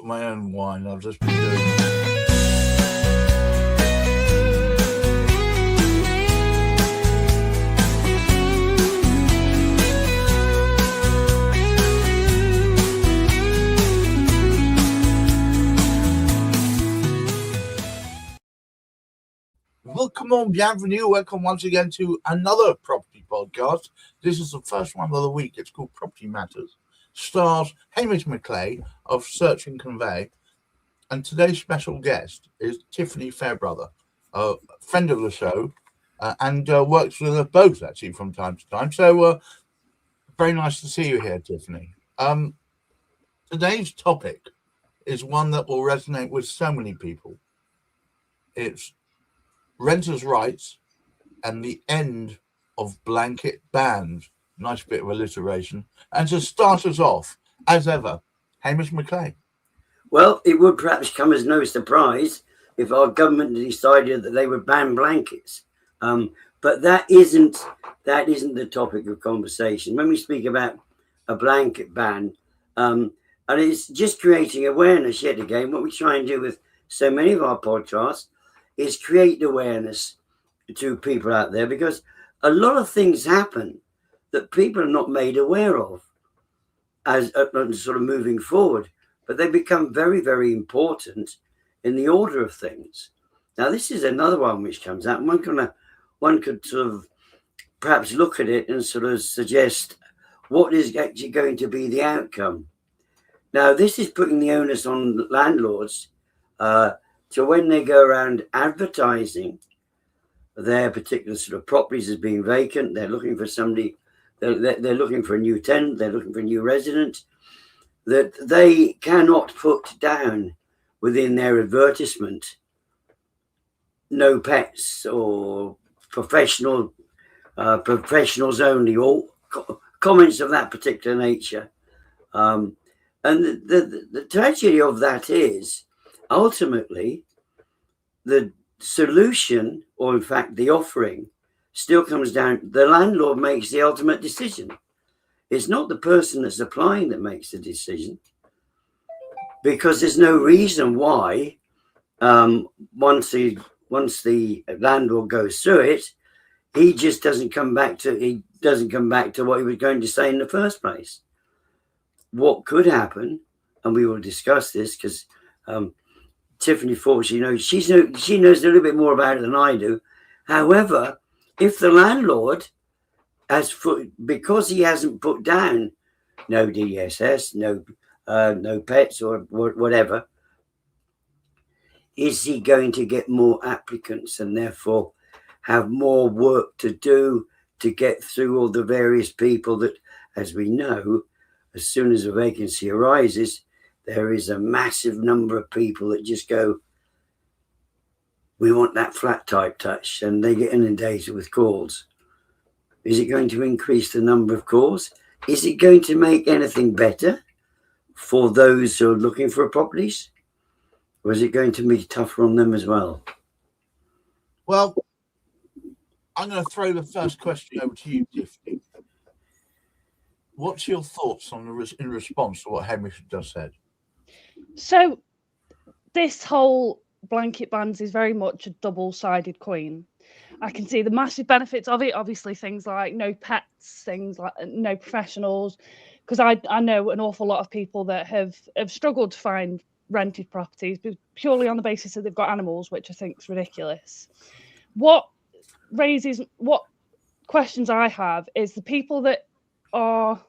up my own wine. I've just been doing. Bienvenue. Welcome once again to another property podcast. This is the first one of the week. It's called Property Matters. Stars Hamish McClay of Search and Convey. And today's special guest is Tiffany Fairbrother, a friend of the show, and works with us both actually from time to time. So very nice to see you here, Tiffany. Today's topic is one that will resonate with so many people. It's renters' rights and the end of blanket bans. Nice bit of alliteration. And to start us off, as ever, Hamish McClay. Well, it would perhaps come as no surprise if our government decided that they would ban blankets. But that isn't the topic of conversation. When we speak about a blanket ban, and it's just creating awareness yet again, what we try and do with so many of our podcasts is create awareness to people out there, because a lot of things happen that people are not made aware of as sort of moving forward, but they become very, very important in the order of things. Now, this is another one which comes out. One could sort of perhaps look at it and sort of suggest what is actually going to be the outcome. Now, this is putting the onus on landlords to when they go around advertising their particular sort of properties as being vacant, they're looking for somebody, they're looking for a new tenant, they're looking for a new resident, that they cannot put down within their advertisement no pets or professionals only, or comments of that particular nature. And the tragedy of that is, ultimately, the solution, or in fact the offering, still comes down, the landlord makes the ultimate decision. It's not the person that's applying that makes the decision, because there's no reason why once the landlord goes through it, he just doesn't come back to what he was going to say in the first place. What could happen, and we will discuss this, because Tiffany, fortunately, she knows a little bit more about it than I do. However, if the landlord because he hasn't put down no DSS, no pets or whatever, is he going to get more applicants and therefore have more work to do to get through all the various people that, as we know, as soon as a vacancy arises, there is a massive number of people that just go, we want that flat type touch, and they get inundated with calls. Is it going to increase the number of calls? Is it going to make anything better for those who are looking for properties? Or is it going to be tougher on them as well? Well, I'm going to throw the first question over to you, Tiffany. What's your thoughts in response to what Hamish just said? So this whole blanket bans is very much a double-sided coin. I can see the massive benefits of it, obviously things like no pets, things like no professionals, because I know an awful lot of people that have struggled to find rented properties purely on the basis that they've got animals, which I think is ridiculous. What questions I have is the people that are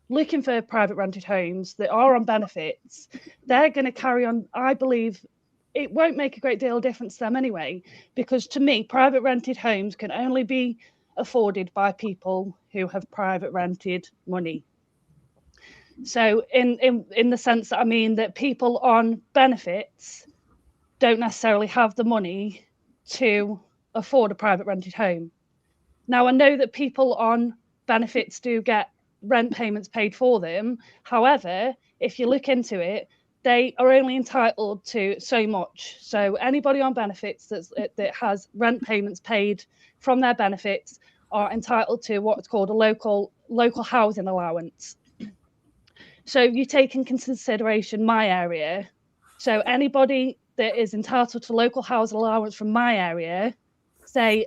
looking for private rented homes that are on benefits, they're going to carry on. I believe it won't make a great deal of difference to them anyway, because to me, private rented homes can only be afforded by people who have private rented money. So in the sense that I mean that people on benefits don't necessarily have the money to afford a private rented home. Now, I know that people on benefits do get rent payments paid for them. However, if you look into it, they are only entitled to so much. So anybody on benefits that has rent payments paid from their benefits are entitled to what's called a local housing allowance. So you take in consideration my area. So anybody that is entitled to local housing allowance from my area, say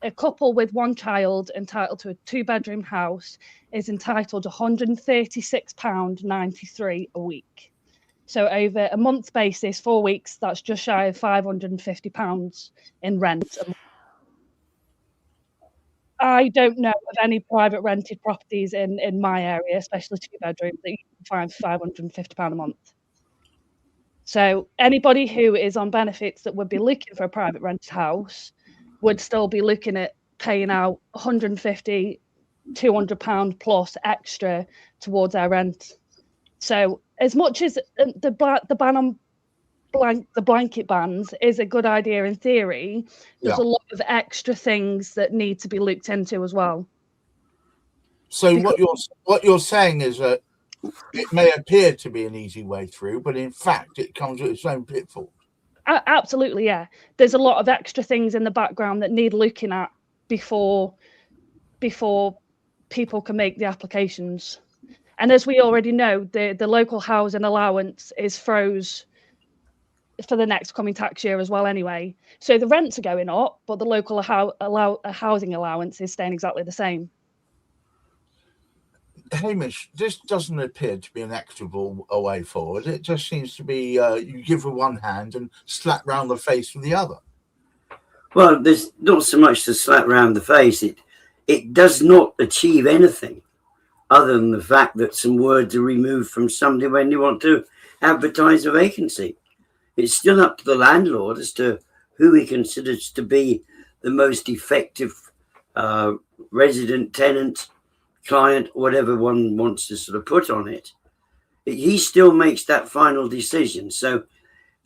a couple with one child entitled to a 2-bedroom house, is entitled to £136.93 a week. So over a month's basis, 4 weeks, that's just shy of £550 in rent. I don't know of any private rented properties in my area, especially 2-bedroom, that you can find for £550 a month. So anybody who is on benefits that would be looking for a private rented house would still be looking at paying out £150, £200 plus extra towards our rent. So as much as the ban on the blanket bans is a good idea in theory, there's a lot of extra things that need to be looked into as well. So what you're saying is that it may appear to be an easy way through, but in fact it comes with its own pitfalls. Absolutely, yeah. There's a lot of extra things in the background that need looking at before people can make the applications. And as we already know, the local housing allowance is froze for the next coming tax year as well anyway. So the rents are going up, but the local housing allowance is staying exactly the same. Hamish, this doesn't appear to be an equitable way forward. It just seems to be you give with one hand and slap round the face with the other. Well, there's not so much to slap round the face. It does not achieve anything other than the fact that some words are removed from somebody when you want to advertise a vacancy. It's still up to the landlord as to who he considers to be the most effective resident, tenant, client, whatever one wants to sort of put on it. He still makes that final decision. So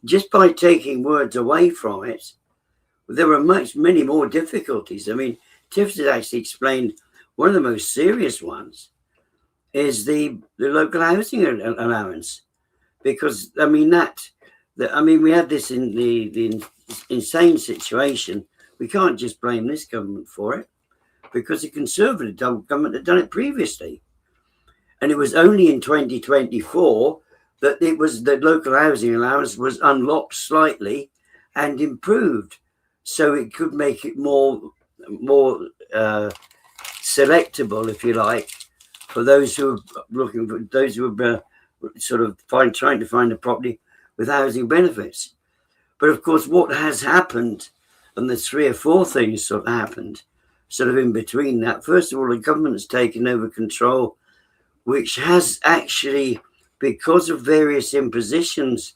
just by taking words away from it, there are many more difficulties. I mean, Tiff has actually explained one of the most serious ones is the local housing allowance, because I mean we had this in the insane situation. We can't just blame this government for it, because the Conservative government had done it previously, and it was only in 2024 that the local housing allowance was unlocked slightly and improved, so it could make it more selectable, if you like, for those who are looking for those who are sort of trying to find a property with housing benefits. But of course, what has happened, and there's 3 or 4 things sort of happened sort of in between that. First of all, the government's taken over control, which has actually, because of various impositions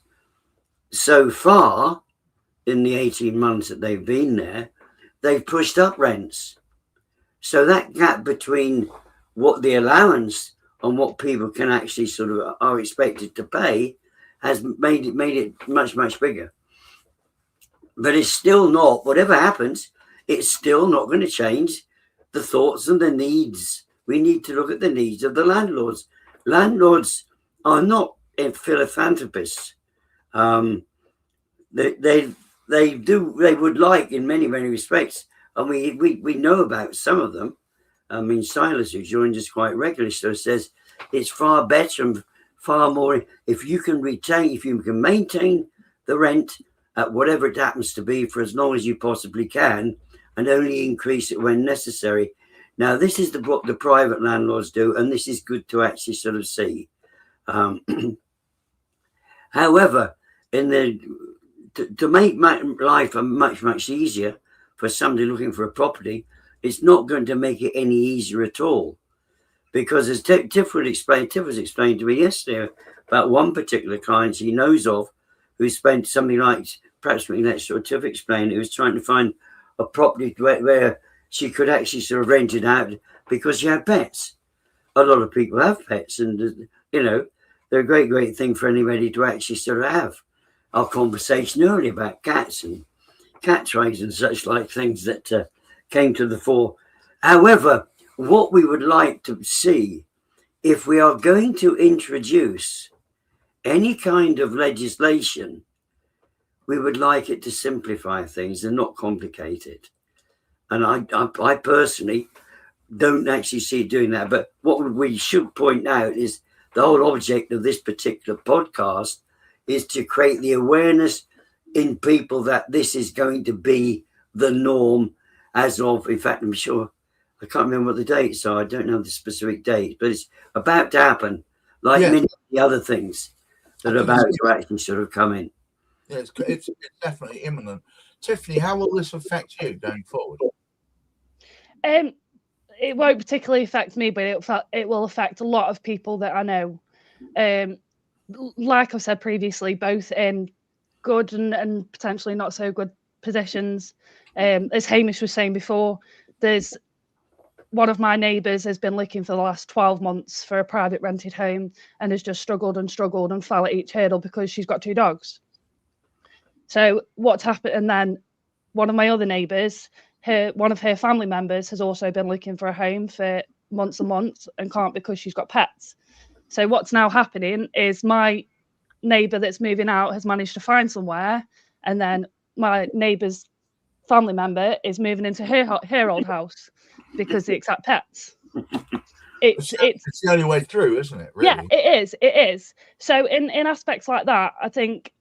so far in the 18 months that they've been there, they've pushed up rents. So that gap between what the allowance and what people can actually sort of are expected to pay has made it much, much bigger. But it's still not, whatever happens, it's still not going to change the thoughts and the needs. We need to look at the needs of the landlords. Landlords are not philanthropists. They would like, in many, many respects, and we know about some of them. I mean, Silas, who joins us quite regularly, so says it's far better and far more if you can maintain the rent at whatever it happens to be for as long as you possibly can, and only increase it when necessary. Now, this is what the private landlords do, and this is good to actually sort of see. However, to make life much, much easier for somebody looking for a property, it's not going to make it any easier at all. Because as Tiff was explaining to me yesterday about one particular client he knows of who spent something like, perhaps next door, Tiff explained, who was trying to find a property where she could actually sort of rent it out because she had pets. A lot of people have pets, and they're a great thing for anybody to actually sort of have. Our conversation earlier about cats and cat trays and such like things that came to the fore. However, what we would like to see, if we are going to introduce any kind of legislation, we would like it to simplify things and not complicate it. And I personally don't actually see doing that. But what we should point out is the whole object of this particular podcast is to create the awareness in people that this is going to be the norm as of, in fact, I'm sure, I can't remember what the dates are. I don't know the specific date, but it's about to happen, like many of the other things that are about to actually sort of come in. Yeah, it's definitely imminent. Tiffany, how will this affect you going forward? It won't particularly affect me, but it will affect a lot of people that I know. Like I've said previously, both in good and potentially not so good positions. As Hamish was saying before, there's one of my neighbours has been looking for the last 12 months for a private rented home and has just struggled and fell at each hurdle because she's got 2 dogs. So what's happened? And then one of my other neighbours, one of her family members has also been looking for a home for months and months and can't because she's got pets. So what's now happening is my neighbour that's moving out has managed to find somewhere, and then my neighbour's family member is moving into her old house because they accept pets. It's the only way through, isn't it? Really? Yeah, it is. So in aspects like that, I think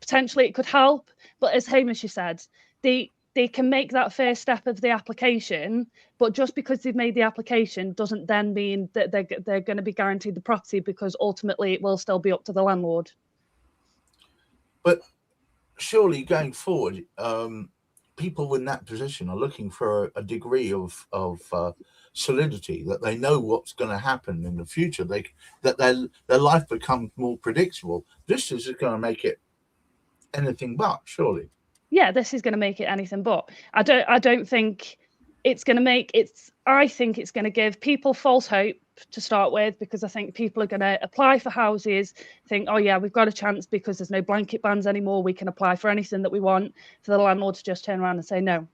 potentially it could help. But as Hamish said, they can make that first step of the application, but just because they've made the application doesn't then mean that they're going to be guaranteed the property, because ultimately it will still be up to the landlord. But surely going forward, people in that position are looking for a degree of solidity, that they know what's going to happen in the future, that their life becomes more predictable. This is going to make it anything but, surely. Yeah, this is going to make it anything but. I don't think it's going to make it's. I think it's going to give people false hope to start with, because I think people are going to apply for houses, think, oh yeah, we've got a chance because there's no blanket bans anymore. We can apply for anything that we want, for the landlord to just turn around and say no.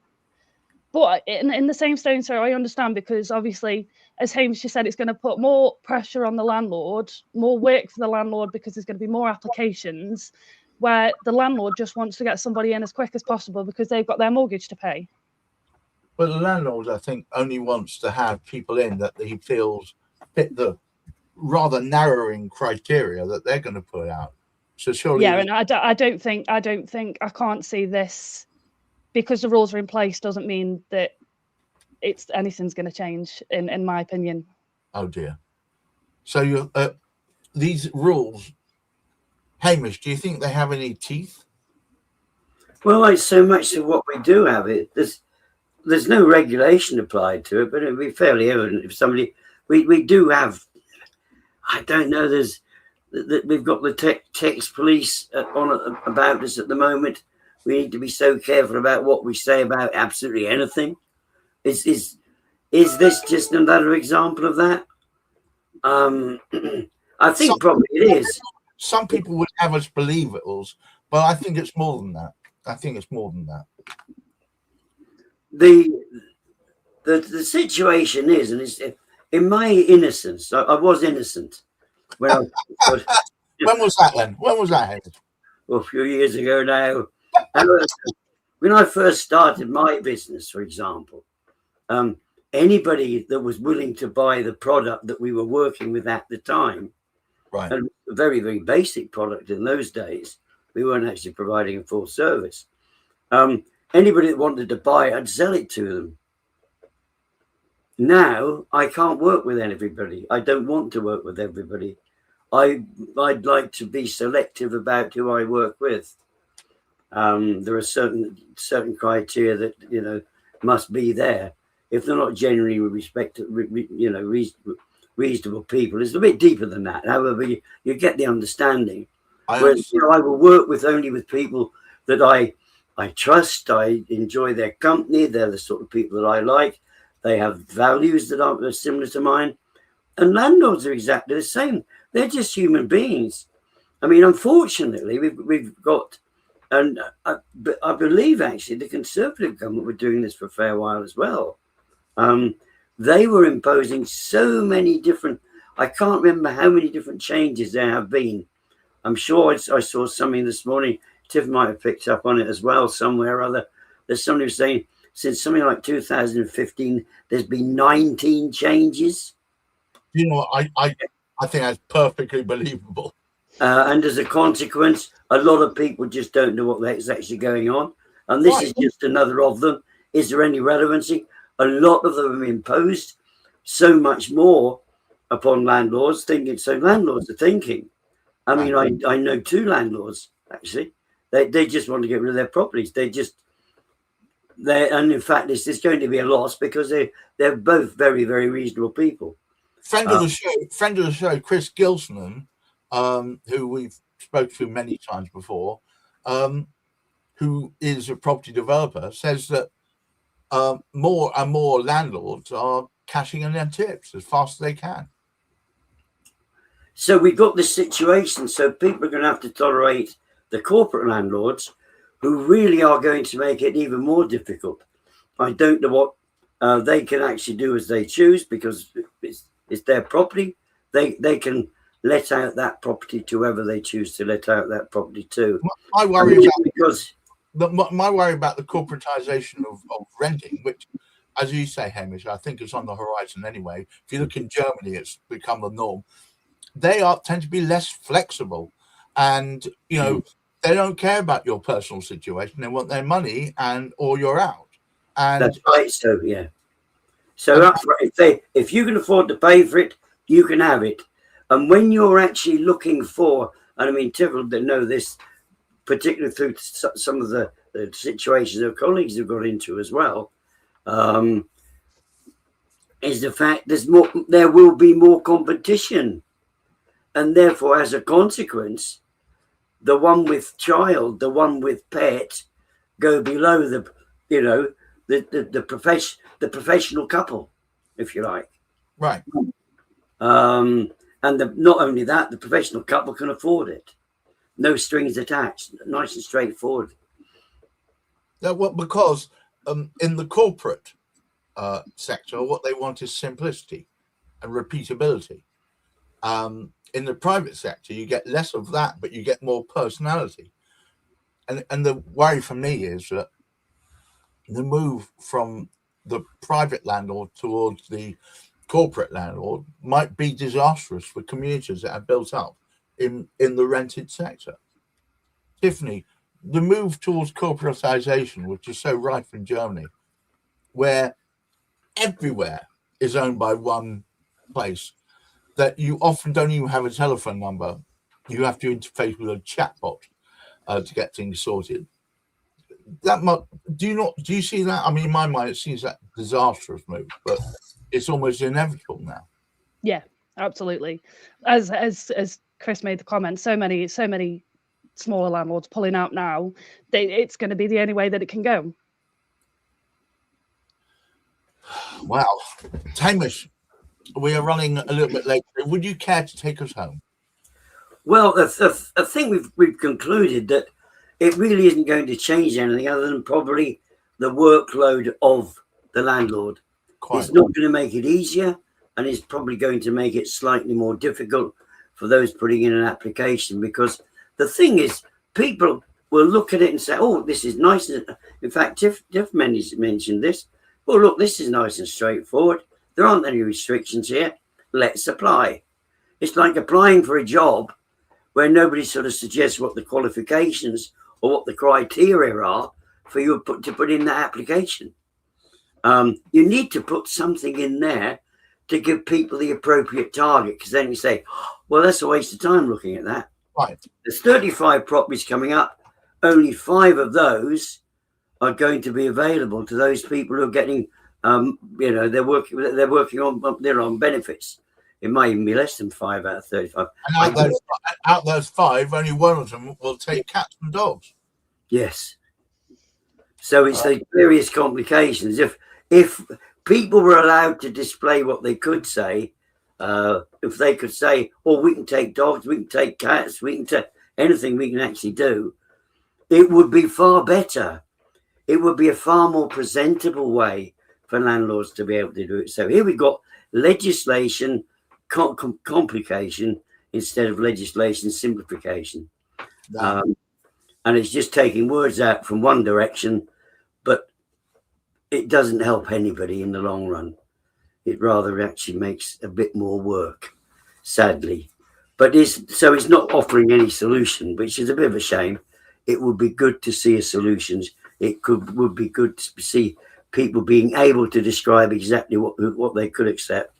But in the same stone, so I understand, because obviously, as Hamish just said, it's going to put more pressure on the landlord, more work for the landlord, because there's going to be more applications, where the landlord just wants to get somebody in as quick as possible because they've got their mortgage to pay. But the landlord, I think, only wants to have people in that he feels fit the rather narrowing criteria that they're going to put out. So surely, yeah, and I don't think I can't see this, because the rules are in place doesn't mean that anything's going to change, in my opinion. Oh dear. So these rules, Hamish, do you think they have any teeth? Well, like so much of what we do have, there's no regulation applied to it, but it'd be fairly evident if somebody we do have. I don't know. We've got the text police on about us at the moment. We need to be so careful about what we say about absolutely anything. Is this just another example of that? I think probably it is. Some people would have us believe it was, but I think it's more than that. The situation is, and it's in my innocence. I was innocent when I was. When was that then? When was that? Well, a few years ago now. When I first started my business, for example, anybody that was willing to buy the product that we were working with at the time, right, and a very, very basic product in those days, we weren't actually providing a full service. Anybody that wanted to buy it, I'd sell it to them. Now, I can't work with everybody. I don't want to work with everybody. I'd like to be selective about who I work with. There are certain criteria that must be there. If they're not genuinely reasonable people, it's a bit deeper than that. However, you get the understanding. Whereas I will work only with people that I trust. I enjoy their company. They're the sort of people that I like. They have values that are similar to mine. And landlords are exactly the same. They're just human beings. I mean, unfortunately, we've got, and I believe actually the Conservative government were doing this for a fair while as well. They were imposing so many different, I can't remember how many different changes there have been. I'm sure I saw something this morning. Tiff might have picked up on it as well somewhere or other. There's somebody who's saying since something like 2015, there's been 19 changes. You know, I think that's perfectly believable. And as a consequence, a lot of people just don't know what the heck's actually going on. And this Right. is just another of them. Is there any relevancy? A lot of them have imposed so much more upon landlords, thinking, so landlords are thinking. I mean, I know 2 landlords, actually. They just want to get rid of their properties. And in fact, this is going to be a loss because they're both very, very reasonable people. Friend of the show, Chris Gilson, who we've spoken to many times before, who is a property developer, says that more and more landlords are cashing in their tips as fast as they can. So we've got this situation. So people are going to have to tolerate the corporate landlords who really are going to make it even more difficult. I don't know what they can actually do as they choose because it's their property. They can let out that property to whoever they choose to let out that property to. My worry about the corporatization of renting, which, as you say, Hamish, I think is on the horizon anyway. If you look in Germany, it's become the norm. They tend to be less flexible, and they don't care about your personal situation. They want their money, or you're out. And that's right. So yeah. So if you can afford to pay for it, you can have it. And when you're actually looking for, and I mean, Tiffel that know this, particularly through some of the situations their colleagues have got into as well, is the fact there will be more competition. And therefore, as a consequence, the one with child, the one with pet, go below the professional couple, if you like. Right. And not only that, the professional couple can afford it. No strings attached, nice and straightforward. Because in the corporate sector, what they want is simplicity and repeatability. In the private sector, you get less of that, but you get more personality. And the worry for me is that the move from the private landlord towards the corporate landlord might be disastrous for communities that are built up in the rented sector. Tiffany, the move towards corporatization, which is so rife in Germany, where everywhere is owned by one place, that you often don't even have a telephone number. You have to interface with a chatbot to get things sorted. Do you see that? I mean, in my mind, it seems that disastrous move, but it's almost inevitable now. Yeah, absolutely. As Chris made the comment, so many smaller landlords pulling out now. It's going to be the only way that it can go. Wow, Hamish, we are running a little bit late. Would you care to take us home? Well, I think we've concluded that it really isn't going to change anything other than probably the workload of the landlord. It's not going to make it easier, and it's probably going to make it slightly more difficult for those putting in an application, because the thing is, people will look at it and say, oh, this is nice. In fact, Tiff mentioned this. Oh, look, this is nice and straightforward. There aren't any restrictions here. Let's apply. It's like applying for a job where nobody sort of suggests what the qualifications or what the criteria are for you to put in that application. You need to put something in there to give people the appropriate target, because then you say, well, that's a waste of time looking at that. Right. There's 35 properties coming up. Only 5 of those are going to be available to those people who are getting, they're working on benefits. It might even be less than 5 out of 35. And out of those 5, only one of them will take cats and dogs. Yes. So it's the various complications. If people were allowed to display what they could say, if they could say, oh, we can take dogs, we can take cats, we can take anything we can actually do, it would be far better. It would be a far more presentable way for landlords to be able to do it. So here we've got legislation complication instead of legislation simplification. And it's just taking words out from one direction, but it doesn't help anybody in the long run. It rather actually makes a bit more work. sadly. But it's not offering any solution, which is a bit of a shame. It would be good to see a solutions. Would be good to see people being able to describe exactly what they could accept,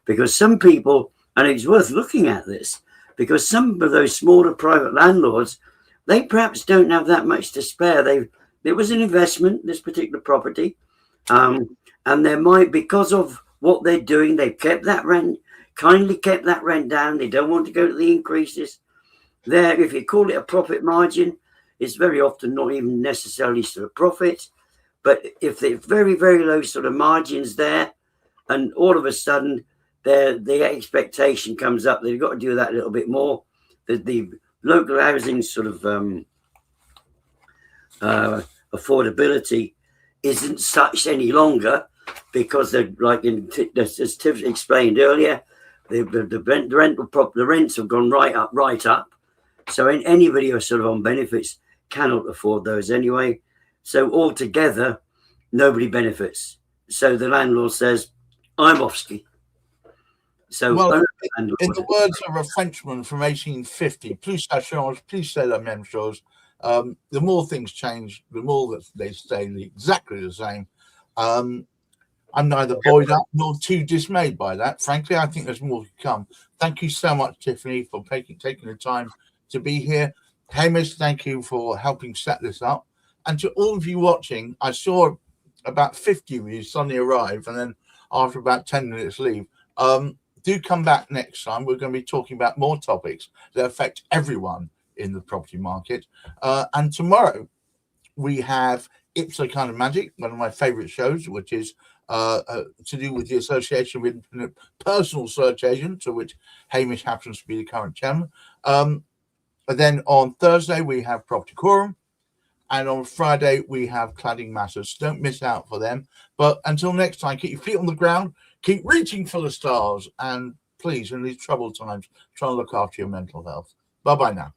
because some people, and it's worth looking at this, because some of those smaller private landlords, they perhaps don't have that much to spare. There was an investment, this particular property, and there might, because of what they're doing, they've kept that rent, kindly kept that rent down. They don't want to go to the increases. There, if you call it a profit margin, it's very often not even necessarily sort of profit. But if they're very, very low sort of margins there, and all of a sudden the expectation comes up, they've got to do that a little bit more. The local housing sort of affordability isn't such any longer, because they're like as Tiff explained earlier, the rents have gone right up. So anybody who's sort of on benefits cannot afford those anyway. So altogether, nobody benefits. So the landlord says, "I'm off ski." So, well, in the words of a Frenchman from 1850, plus ça change, plus c'est la même chose. The more things change, the more that they stay exactly the same. I'm neither buoyed up nor too dismayed by that. Frankly, I think there's more to come. Thank you so much, Tiffany, for taking the time to be here. Hamish, thank you for helping set this up. And to all of you watching, I saw about 50 of you suddenly arrive, and then after about 10 minutes leave. Do come back next time. We're going to be talking about more topics that affect everyone in the property market. And tomorrow we have Ipso Kind of Magic, one of my favorite shows, which is to do with the Association of Independent Personal Search Agents, of which Hamish happens to be the current chairman. And then on Thursday, we have Property Quorum. And on Friday, we have Cladding Matters. Don't miss out for them. But until next time, keep your feet on the ground, keep reaching for the stars, and please, in these troubled times, try and look after your mental health. Bye-bye now.